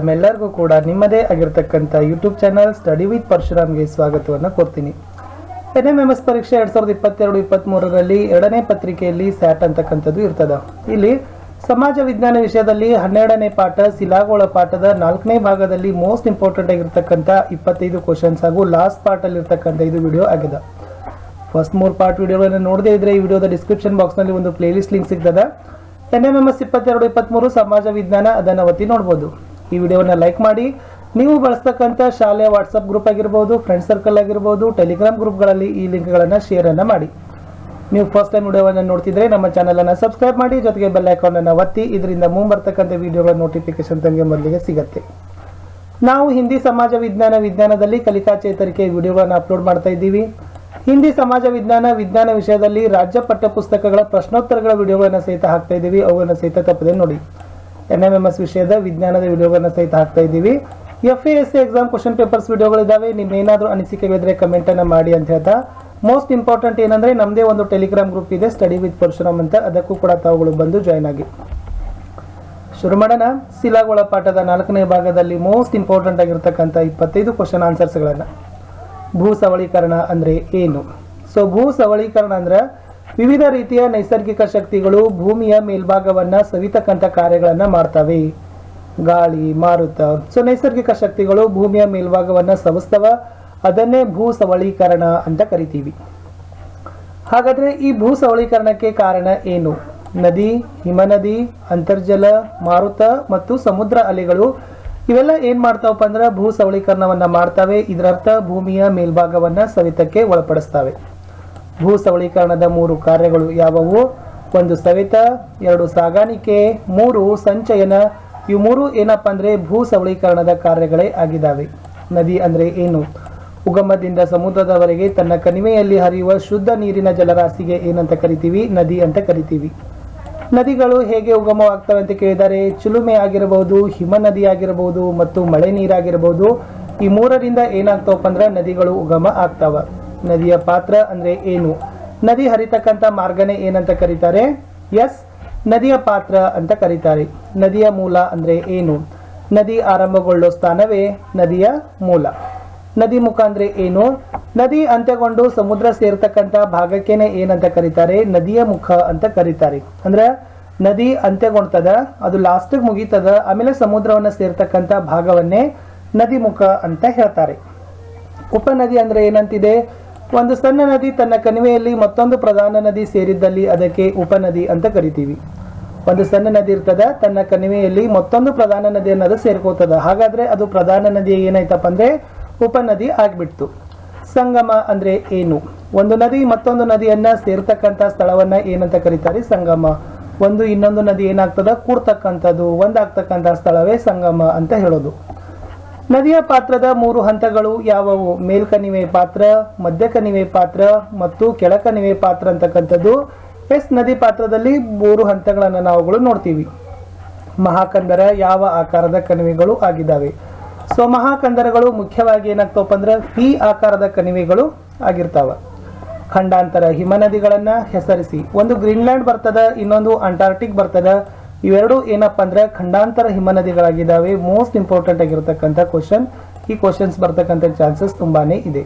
ನಮ್ಮೆಲ್ಲರಿಗೂ ಕೂಡ ನಿಮ್ಮದೇ ಆಗಿರತಕ್ಕಂಥ ಯೂಟ್ಯೂಬ್ ಚಾನಲ್ ಸ್ಟಡಿ ವಿತ್ ಪರಶುರಾಮ್ಗೆ ಸ್ವಾಗತವನ್ನು ಕೋರ್ತೀನಿ. NMMS ಪರೀಕ್ಷೆ 2022-23ರಲ್ಲಿ ಎರಡನೇ ಪತ್ರಿಕೆಯಲ್ಲಿ ಸ್ಯಾಟ್ ಅಂತಕ್ಕಂಥದ್ದು ಇರ್ತದ. ಇಲ್ಲಿ ಸಮಾಜ ವಿಜ್ಞಾನ ವಿಷಯದಲ್ಲಿ 12ನೇ ಪಾಠ ಶಿಲಾಗೋಳ ಪಾಠದ 4ನೇ ಭಾಗದಲ್ಲಿ ಮೋಸ್ಟ್ ಇಂಪಾರ್ಟೆಂಟ್ ಆಗಿರ್ತಕ್ಕಂಥ 25 ಕ್ವಶನ್ಸ್ ಹಾಗೂ ಲಾಸ್ಟ್ ಪಾರ್ಟ್ ಅಲ್ಲಿ ಇರ್ತಕ್ಕಂಥ ಇದು ವಿಡಿಯೋ ಆಗಿದೆ. ಫಸ್ಟ್ 3 ಪಾರ್ಟ್ ವಿಡಿಯೋಗಳನ್ನು ನೋಡದೇ ಇದ್ರೆ ಈ ವಿಡಿಯೋದ ಡಿಸ್ಕ್ರಿಪ್ಷನ್ ಬಾಕ್ಸ್ ನಲ್ಲಿ ಒಂದು ಪ್ಲೇಲಿಸ್ಟ್ ಲಿಂಕ್ ಸಿಗ್ತದೆ. NMMS 22-23 ಸಮಾಜ ವಿಜ್ಞಾನ ಅದನ್ನ ಒತ್ತಿ ನೋಡಬಹುದು. ಈ ವಿಡಿಯೋನ ಲೈಕ್ ಮಾಡಿ. ನೀವು ಬಳಸತಕ್ಕಂಥ ಶಾಲೆಯ ವಾಟ್ಸಪ್ ಗ್ರೂಪ್ ಆಗಿರಬಹುದು, ಫ್ರೆಂಡ್ ಸರ್ಕಲ್ ಆಗಿರಬಹುದು, ಟೆಲಿಗ್ರಾಮ್ ಗ್ರೂಪ್ಗಳಲ್ಲಿ ಈ ಲಿಂಕ್ಗಳನ್ನು ಶೇರ್ ಅನ್ನ ಮಾಡಿ. ನೀವು ಫಸ್ಟ್ ಟೈಮ್ ವಿಡಿಯೋವನ್ನು ನೋಡ್ತಿದ್ರೆ ನಮ್ಮ ಚಾನಲ್ ಅನ್ನು ಸಬ್ಸ್ಕ್ರೈಬ್ ಮಾಡಿ, ಜೊತೆಗೆ ಬೆಲ್ ಐಕಾನ್ ಅನ್ನು ಒತ್ತಿ. ಇದರಿಂದ ಮುಂಬರ್ತಕ್ಕಂಥ ವಿಡಿಯೋಗಳ ನೋಟಿಫಿಕೇಶನ್ ತಮಗೆ ಮೊದಲಿಗೆ ಸಿಗುತ್ತೆ. ನಾವು ಹಿಂದಿ ಸಮಾಜ ವಿಜ್ಞಾನದಲ್ಲಿ ಕಲಿಕಾ ಚೇತರಿಕೆ ವಿಡಿಯೋಗಳನ್ನು ಅಪ್ಲೋಡ್ ಮಾಡ್ತಾ ಇದ್ದೀವಿ. ಹಿಂದಿ ಸಮಾಜ ವಿಜ್ಞಾನ ವಿಷಯದಲ್ಲಿ ರಾಜ್ಯ ಪಠ್ಯಪುಸ್ತಕಗಳ ಪ್ರಶ್ನೋತ್ತರಗಳ ವಿಡಿಯೋಗಳನ್ನು ಸಹಿತ ಹಾಕ್ತಾ ಇದ್ದೀವಿ. ಅವುಗಳನ್ನು ಸಹಿತ ತಪ್ಪದೆ ನೋಡಿ. NMMS ವಿಷಯದ ವಿಜ್ಞಾನದ ವಿಡಿಯೋಗಳನ್ನು ಸಹಿತ ಹಾಕ್ತಾ ಇದ್ದೀವಿ. FASC ಎಕ್ಸಾಮ್ ಕ್ವಶನ್ ಪೇಪರ್ಸ್ ವಿಡಿಯೋಗಳಿದ್ದಾವೆ. ನಿಮ್ಮೇನಾದರೂ ಅನಿಸಿಕೆಗಳಿದ್ರೆ ಕಮೆಂಟ್ ಅನ್ನ ಮಾಡಿ ಅಂತ ಹೇಳ್ತಾ, ಮೋಸ್ಟ್ ಇಂಪಾರ್ಟೆಂಟ್ ಏನಂದ್ರೆ ನಮ್ಮದೇ ಒಂದು ಟೆಲಿಗ್ರಾಮ್ ಗ್ರೂಪ್ ಇದೆ, ಸ್ಟಡಿ ವಿತ್ ಪರಶುರಾಮ್ ಅಂತ. ಅದಕ್ಕೂ ಕೂಡ ತಾವುಗಳು ಬಂದು ಜಾಯ್ನ್ ಆಗಿ. ಶುರು ಮಾಡೋಣ. ಶಿಲಾಗೋಳ ಪಾಠದ 4ನೇ ಭಾಗದಲ್ಲಿ ಮೋಸ್ಟ್ ಇಂಪಾರ್ಟೆಂಟ್ ಆಗಿರ್ತಕ್ಕಂಥ 25 ಕ್ವಶನ್ ಆನ್ಸರ್ಸ್ಗಳನ್ನು. ಭೂ ಸವಳೀಕರಣ ಅಂದ್ರೆ ಏನು? ಸೊ ಭೂ ಸವಳೀಕರಣ ಅಂದ್ರೆ ವಿವಿಧ ರೀತಿಯ ನೈಸರ್ಗಿಕ ಶಕ್ತಿಗಳು ಭೂಮಿಯ ಮೇಲ್ಭಾಗವನ್ನ ಸವಿತಕ್ಕಂಥ ಕಾರ್ಯಗಳನ್ನ ಮಾಡ್ತವೆ. ಗಾಳಿ, ಮಾರುತ, ಸೊ ನೈಸರ್ಗಿಕ ಶಕ್ತಿಗಳು ಭೂಮಿಯ ಮೇಲ್ಭಾಗವನ್ನ ಸವಿಸ್ತವ. ಅದನ್ನೇ ಭೂ ಸವಳೀಕರಣ ಅಂತ ಕರಿತೀವಿ. ಹಾಗಾದ್ರೆ ಈ ಭೂ ಸವಳೀಕರಣಕ್ಕೆ ಕಾರಣ ಏನು? ನದಿ, ಹಿಮನದಿ, ಅಂತರ್ಜಲ, ಮಾರುತ ಮತ್ತು ಸಮುದ್ರ ಅಲೆಗಳು ಇವೆಲ್ಲ ಏನ್ ಮಾಡ್ತಾವಪ್ಪ ಅಂದ್ರೆ ಭೂ ಸವಳೀಕರಣವನ್ನ ಮಾಡ್ತವೆ. ಇದರರ್ಥ ಭೂಮಿಯ ಮೇಲ್ಭಾಗವನ್ನ ಸವಿತಕ್ಕೆ ಒಳಪಡಿಸ್ತವೆ. ಭೂ ಸವಳೀಕರಣದ 3 ಕಾರ್ಯಗಳು ಯಾವುವು? 1 ಸವೆತ, 2 ಸಾಗಾಣಿಕೆ, 3 ಸಂಚಯನ. ಇವು 3 ಏನಪ್ಪ ಅಂದ್ರೆ ಭೂ ಸವಳೀಕರಣದ ಕಾರ್ಯಗಳೇ ಆಗಿದ್ದಾವೆ. ನದಿ ಅಂದ್ರೆ ಏನು? ಉಗಮದಿಂದ ಸಮುದ್ರದವರೆಗೆ ತನ್ನ ಕಣಿವೆಯಲ್ಲಿ ಹರಿಯುವ ಶುದ್ಧ ನೀರಿನ ಜಲರಾಶಿಗೆ ಏನಂತ ಕರಿತೀವಿ? ನದಿ ಅಂತ ಕರಿತೀವಿ. ನದಿಗಳು ಹೇಗೆ ಉಗಮವಾಗ್ತವೆ ಅಂತ ಕೇಳಿದರೆ, ಚಿಲುಮೆ ಆಗಿರಬಹುದು, ಹಿಮ ನದಿ ಆಗಿರಬಹುದು ಮತ್ತು ಮಳೆ ನೀರಾಗಿರಬಹುದು. ಈ 3ರಿಂದ ಏನಾಗ್ತಾವಪ್ಪ ಅಂದ್ರೆ ನದಿಗಳು ಉಗಮ ಆಗ್ತಾವ. ನದಿಯ ಪಾತ್ರ ಅಂದ್ರೆ ಏನು? ನದಿ ಹರಿತಕ್ಕಂಥ ಮಾರ್ಗನೇ ಏನಂತ ಕರೀತಾರೆ? ಎಸ್, ನದಿಯ ಪಾತ್ರ ಅಂತ ಕರೀತಾರೆ. ನದಿಯ ಮೂಲ ಅಂದ್ರೆ ಏನು? ನದಿ ಆರಂಭಗೊಳ್ಳೋ ಸ್ಥಾನವೇ ನದಿಯ ಮೂಲ. ನದಿ ಮುಖ ಅಂದ್ರೆ ಏನು? ನದಿ ಅಂತ್ಯಗೊಂಡು ಸಮುದ್ರ ಸೇರ್ತಕ್ಕಂಥ ಭಾಗಕ್ಕೇನೆ ಏನಂತ ಕರೀತಾರೆ? ನದಿಯ ಮುಖ ಅಂತ ಕರೀತಾರೆ. ಅಂದ್ರೆ ನದಿ ಅಂತ್ಯಗೊಂಡ್ತದ, ಅದು ಲಾಸ್ಟಿಗೆ ಮುಗೀತದ, ಆಮೇಲೆ ಸಮುದ್ರವನ್ನ ಸೇರ್ತಕ್ಕಂಥ ಭಾಗವನ್ನೇ ನದಿ ಮುಖ ಅಂತ ಹೇಳ್ತಾರೆ. ಉಪನದಿ ಅಂದ್ರೆ ಏನಂತಿದೆ? ಒಂದು ಸಣ್ಣ ನದಿ ತನ್ನ ಕಣಿವೆಯಲ್ಲಿ ಮತ್ತೊಂದು ಪ್ರಧಾನ ನದಿ ಸೇರಿದ್ದಲ್ಲಿ ಅದಕ್ಕೆ ಉಪನದಿ ಅಂತ ಕರಿತೀವಿ. ಒಂದು ಸಣ್ಣ ನದಿ ಇರ್ತದ, ತನ್ನ ಕಣಿವೆಯಲ್ಲಿ ಮತ್ತೊಂದು ಪ್ರಧಾನ ನದಿ ಅನ್ನೋದು ಸೇರ್ಕೋತದ. ಹಾಗಾದ್ರೆ ಅದು ಪ್ರಧಾನ ನದಿ ಏನಾಯ್ತಪ್ಪ ಅಂದ್ರೆ ಉಪನದಿ ಆಗ್ಬಿಡ್ತು. ಸಂಗಮ ಅಂದ್ರೆ ಏನು? ಒಂದು ನದಿ ಮತ್ತೊಂದು ನದಿಯನ್ನ ಸೇರ್ತಕ್ಕಂಥ ಸ್ಥಳವನ್ನ ಏನಂತ ಕರೀತಾರೆ? ಸಂಗಮ. ಒಂದು ಇನ್ನೊಂದು ನದಿ ಏನಾಗ್ತದ? ಕೂಡ್ತಕ್ಕಂಥದ್ದು, ಒಂದಾಗ್ತಕ್ಕಂಥ ಸ್ಥಳವೇ ಸಂಗಮ ಅಂತ ಹೇಳೋದು. ನದಿಯ ಪಾತ್ರದ 3 ಹಂತಗಳು ಯಾವುವು? ಮೇಲ್ಕಣಿವೆ ಪಾತ್ರ, ಮಧ್ಯಕಣಿವೆ ಪಾತ್ರ ಮತ್ತು ಕೆಳಕಣಿವೆ ಪಾತ್ರ ಅಂತಕ್ಕಂಥದ್ದು. ನದಿ ಪಾತ್ರದಲ್ಲಿ 3 ಹಂತಗಳನ್ನು ನಾವುಗಳು ನೋಡ್ತೀವಿ. ಮಹಾಕಂದರ ಯಾವ ಆಕಾರದ ಕಣಿವೆಗಳು ಆಗಿದ್ದಾವೆ? ಸೊ ಮಹಾಕಂದರಗಳು ಮುಖ್ಯವಾಗಿ ಏನಾಗ್ತಾವಪ್ಪ ಅಂದ್ರೆ ಪಿ ಆಕಾರದ ಕಣಿವೆಗಳು ಆಗಿರ್ತಾವ. ಖಂಡಾಂತರ ಹಿಮನದಿಗಳನ್ನ ಹೆಸರಿಸಿ. ಒಂದು ಗ್ರೀನ್ಲ್ಯಾಂಡ್ ಬರ್ತದ, ಇನ್ನೊಂದು ಅಂಟಾರ್ಟಿಕ್ ಬರ್ತದ. ಇವೆರಡು ಏನಪ್ಪ ಅಂದ್ರೆ ಖಂಡಾಂತರ ಹಿಮನದಿಗಳಾಗಿದ್ದಾವೆ. ಮೋಸ್ಟ್ ಇಂಪಾರ್ಟೆಂಟ್ ಆಗಿರತಕ್ಕಂಥ ಕ್ವಶನ್. ಈ ಕ್ವಶನ್ಸ್ ಬರ್ತಕ್ಕಂಥ ಚಾನ್ಸಸ್ ತುಂಬಾನೇ ಇದೆ.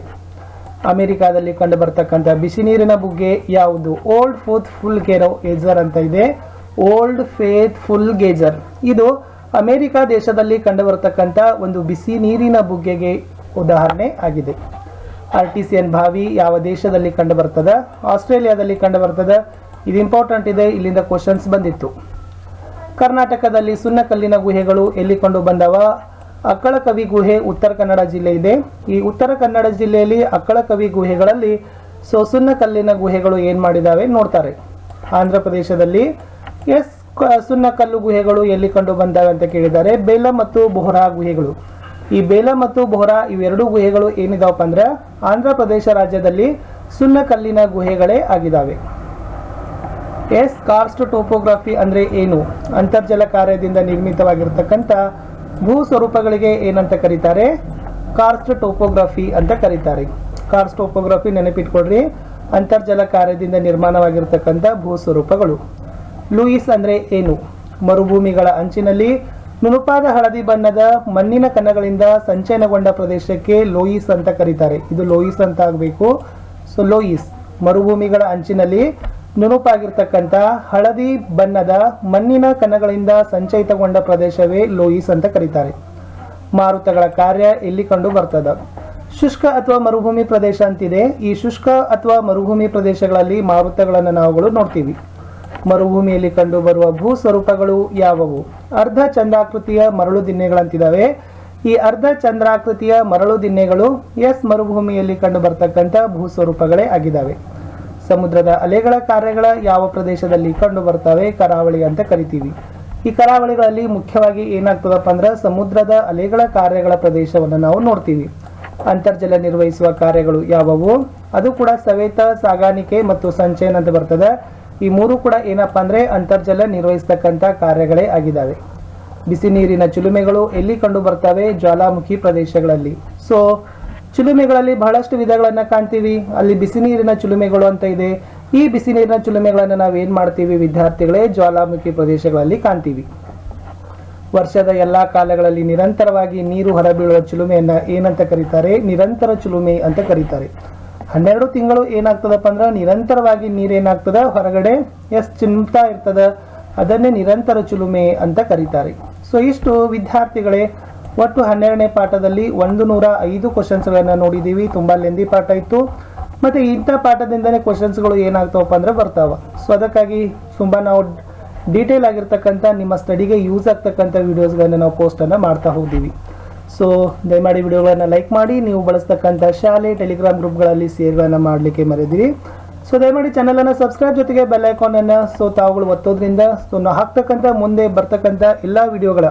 ಅಮೆರಿಕಾದಲ್ಲಿ ಕಂಡು ಬರ್ತಕ್ಕಂಥ ಬಿಸಿ ನೀರಿನ ಬುಗ್ಗೆ ಯಾವುದು? ಓಲ್ಡ್ ಫೇತ್ಫುಲ್ ಗೇಜರ್ ಅಂತ ಇದೆ. ಓಲ್ಡ್ ಫೇತ್ಫುಲ್ ಗೇಜರ್ ಇದು ಅಮೆರಿಕ ದೇಶದಲ್ಲಿ ಕಂಡು ಬರ್ತಕ್ಕಂಥ ಒಂದು ಬಿಸಿ ನೀರಿನ ಬುಗ್ಗೆಗೆ ಉದಾಹರಣೆ ಆಗಿದೆ. ಆರ್ಟಿಸಿಯನ್ ಬಾವಿ ಯಾವ ದೇಶದಲ್ಲಿ ಕಂಡು ಬರ್ತದ? ಆಸ್ಟ್ರೇಲಿಯಾದಲ್ಲಿ ಕಂಡು ಬರ್ತದ. ಇದು ಇಂಪಾರ್ಟೆಂಟ್ ಇದೆ, ಇಲ್ಲಿಂದ ಕ್ವಶನ್ಸ್ ಬಂದಿತ್ತು. ಕರ್ನಾಟಕದಲ್ಲಿ ಸುಣ್ಣಕಲ್ಲಿನ ಗುಹೆಗಳು ಎಲ್ಲಿ ಕಂಡು ಬಂದವ? ಅಕ್ಕಳಕವಿ ಗುಹೆ ಉತ್ತರ ಕನ್ನಡ ಜಿಲ್ಲೆ ಇದೆ. ಈ ಉತ್ತರ ಕನ್ನಡ ಜಿಲ್ಲೆಯಲ್ಲಿ ಅಕ್ಕಳಕವಿ ಗುಹೆಗಳಲ್ಲಿ ಸುಣ್ಣಕಲ್ಲಿನ ಗುಹೆಗಳು ಏನ್ ಮಾಡಿದಾವೆ ನೋಡ್ತಾರೆ. ಆಂಧ್ರ ಪ್ರದೇಶದಲ್ಲಿ ಸುಣ್ಣಕಲ್ಲು ಗುಹೆಗಳು ಎಲ್ಲಿ ಕಂಡು ಬಂದಾವೆ ಅಂತ ಕೇಳಿದ್ದಾರೆ. ಬೇಲ ಮತ್ತು ಬೋಹ್ರಾ ಗುಹೆಗಳು. ಈ ಬೇಲ ಮತ್ತು ಬೋಹ್ರಾ ಇವೆರಡು ಗುಹೆಗಳು ಏನಿದಾವಪ್ಪ ಅಂದ್ರೆ ಆಂಧ್ರ ಪ್ರದೇಶ ರಾಜ್ಯದಲ್ಲಿ ಸುಣ್ಣಕಲ್ಲಿನ ಗುಹೆಗಳೇ ಆಗಿದ್ದಾವೆ. ಕಾರ್ಸ್ಟ್ ಟೋಪೋಗ್ರಫಿ ಅಂದ್ರೆ ಏನು? ಅಂತರ್ಜಲ ಕಾರ್ಯದಿಂದ ನಿರ್ಮಿತವಾಗಿರ್ತಕ್ಕಂಥ ಭೂ ಸ್ವರೂಪಗಳಿಗೆ ಏನಂತ ಕರೀತಾರೆ? ಕಾರ್ಸ್ಟ್ ಟೋಪೋಗ್ರಫಿ ಅಂತ ಕರೀತಾರೆ. ಕಾರ್ಸ್ಟ್ ಟೋಪೋಗ್ರಫಿ ನೆನಪಿಟ್ಕೊಡ್ರಿ, ಅಂತರ್ಜಲ ಕಾರ್ಯದಿಂದ ನಿರ್ಮಾಣವಾಗಿರ್ತಕ್ಕಂಥ ಭೂ ಸ್ವರೂಪಗಳು. ಲೂಯಿಸ್ ಅಂದ್ರೆ ಏನು? ಮರುಭೂಮಿಗಳ ಅಂಚಿನಲ್ಲಿ ನುಣುಪಾದ ಹಳದಿ ಬಣ್ಣದ ಮಣ್ಣಿನ ಕಣಗಳಿಂದ ಸಂಚಯನಗೊಂಡ ಪ್ರದೇಶಕ್ಕೆ ಲೋಯಿಸ್ ಅಂತ ಕರೀತಾರೆ. ಇದು ಲೋಯಿಸ್ ಅಂತ ಆಗಬೇಕು. ಸೊ ಲೋಯಿಸ್ ಮರುಭೂಮಿಗಳ ಅಂಚಿನಲ್ಲಿ ನುಣುಪಾಗಿರ್ತಕ್ಕಂಥ ಹಳದಿ ಬಣ್ಣದ ಮಣ್ಣಿನ ಕಣಗಳಿಂದ ಸಂಚಯಿತಗೊಂಡ ಪ್ರದೇಶವೇ ಲೋಯಿಸ್ ಅಂತ ಕರೀತಾರೆ. ಮಾರುತಗಳ ಕಾರ್ಯ ಎಲ್ಲಿ ಕಂಡು ಬರ್ತದ? ಶುಷ್ಕ ಅಥವಾ ಮರುಭೂಮಿ ಪ್ರದೇಶ ಅಂತಿದೆ. ಈ ಶುಷ್ಕ ಅಥವಾ ಮರುಭೂಮಿ ಪ್ರದೇಶಗಳಲ್ಲಿ ಮಾರುತಗಳನ್ನು ನಾವುಗಳು ನೋಡ್ತೀವಿ. ಮರುಭೂಮಿಯಲ್ಲಿ ಕಂಡು ಬರುವ ಭೂ ಸ್ವರೂಪಗಳು ಯಾವುವು? ಅರ್ಧ ಚಂದ್ರಾಕೃತಿಯ ಮರಳು ದಿನ್ನೆಗಳಂತಿದ್ದಾವೆ. ಈ ಅರ್ಧ ಚಂದ್ರಾಕೃತಿಯ ಮರಳು ದಿನ್ನೆಗಳು ಮರುಭೂಮಿಯಲ್ಲಿ ಕಂಡು ಬರ್ತಕ್ಕಂಥ ಭೂ ಸ್ವರೂಪಗಳೇ ಆಗಿದ್ದಾವೆ. ಸಮುದ್ರದ ಅಲೆಗಳ ಕಾರ್ಯಗಳ ಯಾವ ಪ್ರದೇಶದಲ್ಲಿ ಕಂಡು ಬರ್ತವೆ? ಕರಾವಳಿ ಅಂತ ಕರಿತೀವಿ. ಈ ಕರಾವಳಿಗಳಲ್ಲಿ ಮುಖ್ಯವಾಗಿ ಏನಾಗ್ತದಪ್ಪ ಅಂದ್ರೆ ಸಮುದ್ರದ ಅಲೆಗಳ ಕಾರ್ಯಗಳ ಪ್ರದೇಶವನ್ನು ನಾವು ನೋಡ್ತೀವಿ. ಅಂತರ್ಜಲ ನಿರ್ವಹಿಸುವ ಕಾರ್ಯಗಳು ಯಾವುವು? ಅದು ಕೂಡ ಸವೆತ, ಸಾಗಾಣಿಕೆ ಮತ್ತು ಸಂಚಯನ ಅಂತ ಬರ್ತದೆ. ಈ ಮೂರು ಕೂಡ ಏನಪ್ಪಾ ಅಂದ್ರೆ ಅಂತರ್ಜಲ ನಿರ್ವಹಿಸ್ತಕ್ಕಂಥ ಕಾರ್ಯಗಳೇ ಆಗಿದ್ದಾವೆ. ಬಿಸಿ ನೀರಿನ ಚಿಲುಮೆಗಳು ಎಲ್ಲಿ ಕಂಡು ಬರ್ತವೆ? ಜ್ವಾಲಾಮುಖಿ ಪ್ರದೇಶಗಳಲ್ಲಿ. ಸೊ ಚಿಲುಮೆಗಳಲ್ಲಿ ಬಹಳಷ್ಟು ವಿಧಗಳನ್ನ ಕಾಣ್ತೀವಿ. ಅಲ್ಲಿ ಬಿಸಿ ನೀರಿನ ಚಿಲುಮೆಗಳು ಅಂತ ಇದೆ. ಈ ಬಿಸಿ ನೀರಿನ ಚಿಲುಮೆಗಳನ್ನು ನಾವು ಏನ್ ಮಾಡ್ತೀವಿ ವಿದ್ಯಾರ್ಥಿಗಳೇ? ಜ್ವಾಲಾಮುಖಿ ಪ್ರದೇಶಗಳಲ್ಲಿ ಕಾಣ್ತೀವಿ. ವರ್ಷದ ಎಲ್ಲಾ ಕಾಲಗಳಲ್ಲಿ ನಿರಂತರವಾಗಿ ನೀರು ಹೊರಬೀಳುವ ಚಿಲುಮೆಯನ್ನ ಏನಂತ ಕರೀತಾರೆ? ನಿರಂತರ ಚಿಲುಮೆ ಅಂತ ಕರೀತಾರೆ. 12 ತಿಂಗಳು ಏನಾಗ್ತದಪ್ಪ ಅಂದ್ರೆ ನಿರಂತರವಾಗಿ ನೀರೇನಾಗ್ತದ ಹೊರಗಡೆ ಚಿಮ್ತಾ ಇರ್ತದ. ಅದನ್ನೇ ನಿರಂತರ ಚಿಲುಮೆ ಅಂತ ಕರೀತಾರೆ. ಸೊ ಇಷ್ಟು ವಿದ್ಯಾರ್ಥಿಗಳೇ ಒಟ್ಟು 12ನೇ ಪಾಠದಲ್ಲಿ 105 ಕ್ವಶನ್ಸ್ಗಳನ್ನ ನೋಡಿದೀವಿ. ತುಂಬಾ ಲೆಂದಿ ಪಾಠ ಇತ್ತು. ಮತ್ತೆ ಇಂಥ ಪಾಠದಿಂದನೇ ಕ್ವಶನ್ಸ್ಗಳು ಏನಾಗ್ತಾವಪ್ಪ ಅಂದ್ರೆ ಬರ್ತಾವ. ಸೊ ಅದಕ್ಕಾಗಿ ತುಂಬಾ ನಾವು ಡೀಟೇಲ್ ಆಗಿರ್ತಕ್ಕಂಥ ನಿಮ್ಮ ಸ್ಟಡಿಗೆ ಯೂಸ್ ಆಗ್ತಕ್ಕಂಥ ವಿಡಿಯೋಸ್ಗಳನ್ನ ನಾವು ಪೋಸ್ಟನ್ನು ಮಾಡ್ತಾ ಹೋಗ್ತೀವಿ. ಸೊ ದಯಮಾಡಿ ವಿಡಿಯೋಗಳನ್ನು ಲೈಕ್ ಮಾಡಿ. ನೀವು ಬಳಸ್ತಕ್ಕಂಥ ಶಾಲೆ ಟೆಲಿಗ್ರಾಮ್ ಗ್ರೂಪ್ಗಳಲ್ಲಿ ಶೇರ್ಗಳನ್ನು ಮಾಡಲಿಕ್ಕೆ ಮರೆದಿರಿ. ಸೊ ದಯಮಾಡಿ ಚಾನಲನ್ನು ಸಬ್ಸ್ಕ್ರೈಬ್ ಜೊತೆಗೆ ಬೆಲ್ ಐಕಾನನ್ನು ತಾವುಗಳು ಒತ್ತೋದ್ರಿಂದ ನಾವು ಹಾಕ್ತಕ್ಕಂಥ ಮುಂದೆ ಬರ್ತಕ್ಕಂಥ ಎಲ್ಲ ವಿಡಿಯೋಗಳ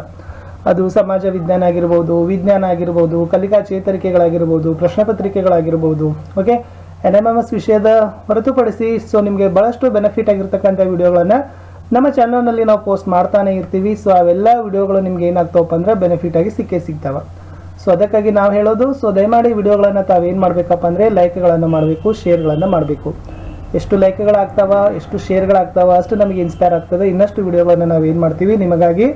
ಅದು ಸಮಾಜ ವಿಜ್ಞಾನ ಆಗಿರ್ಬೋದು, ವಿಜ್ಞಾನ ಆಗಿರ್ಬೋದು, ಕಲಿಕಾ ಚೇತರಿಕೆಗಳಾಗಿರ್ಬೋದು, ಪ್ರಶ್ನೆ ಪತ್ರಿಕೆಗಳಾಗಿರ್ಬೋದು, ಓಕೆ NMMS ವಿಷಯದ ಹೊರತುಪಡಿಸಿ ನಿಮಗೆ ಬಹಳಷ್ಟು ಬೆನಿಫಿಟ್ ಆಗಿರ್ತಕ್ಕಂಥ ವಿಡಿಯೋಗಳನ್ನು ನಮ್ಮ ಚಾನಲ್ನಲ್ಲಿ ನಾವು ಪೋಸ್ಟ್ ಮಾಡ್ತಾನೆ ಇರ್ತೀವಿ. ಸೊ ಅವೆಲ್ಲ ವಿಡಿಯೋಗಳು ನಿಮ್ಗೆ ಏನಾಗ್ತಾವಪ್ಪ ಅಂದ್ರೆ ಬೆನಿಫಿಟ್ ಆಗಿ ಸಿಗ್ತಾವ. ಸೊ ಅದಕ್ಕಾಗಿ ನಾವು ಹೇಳೋದು, ದಯಮಾಡಿ ವಿಡಿಯೋಗಳನ್ನು ತಾವೇನು ಮಾಡಬೇಕಪ್ಪ ಅಂದರೆ ಲೈಕ್ಗಳನ್ನು ಮಾಡಬೇಕು, ಶೇರ್ಗಳನ್ನು ಮಾಡಬೇಕು. ಎಷ್ಟು ಲೈಕ್ಗಳಾಗ್ತಾವ, ಎಷ್ಟು ಶೇರ್ಗಳಾಗ್ತಾವ ಅಷ್ಟು ನಮಗೆ ಇನ್ಸ್ಪೈರ್ ಆಗ್ತದೆ. ಇನ್ನಷ್ಟು ವಿಡಿಯೋಗಳನ್ನು ನಾವು ಏನು ಮಾಡ್ತೀವಿ ನಿಮಗಾಗಿ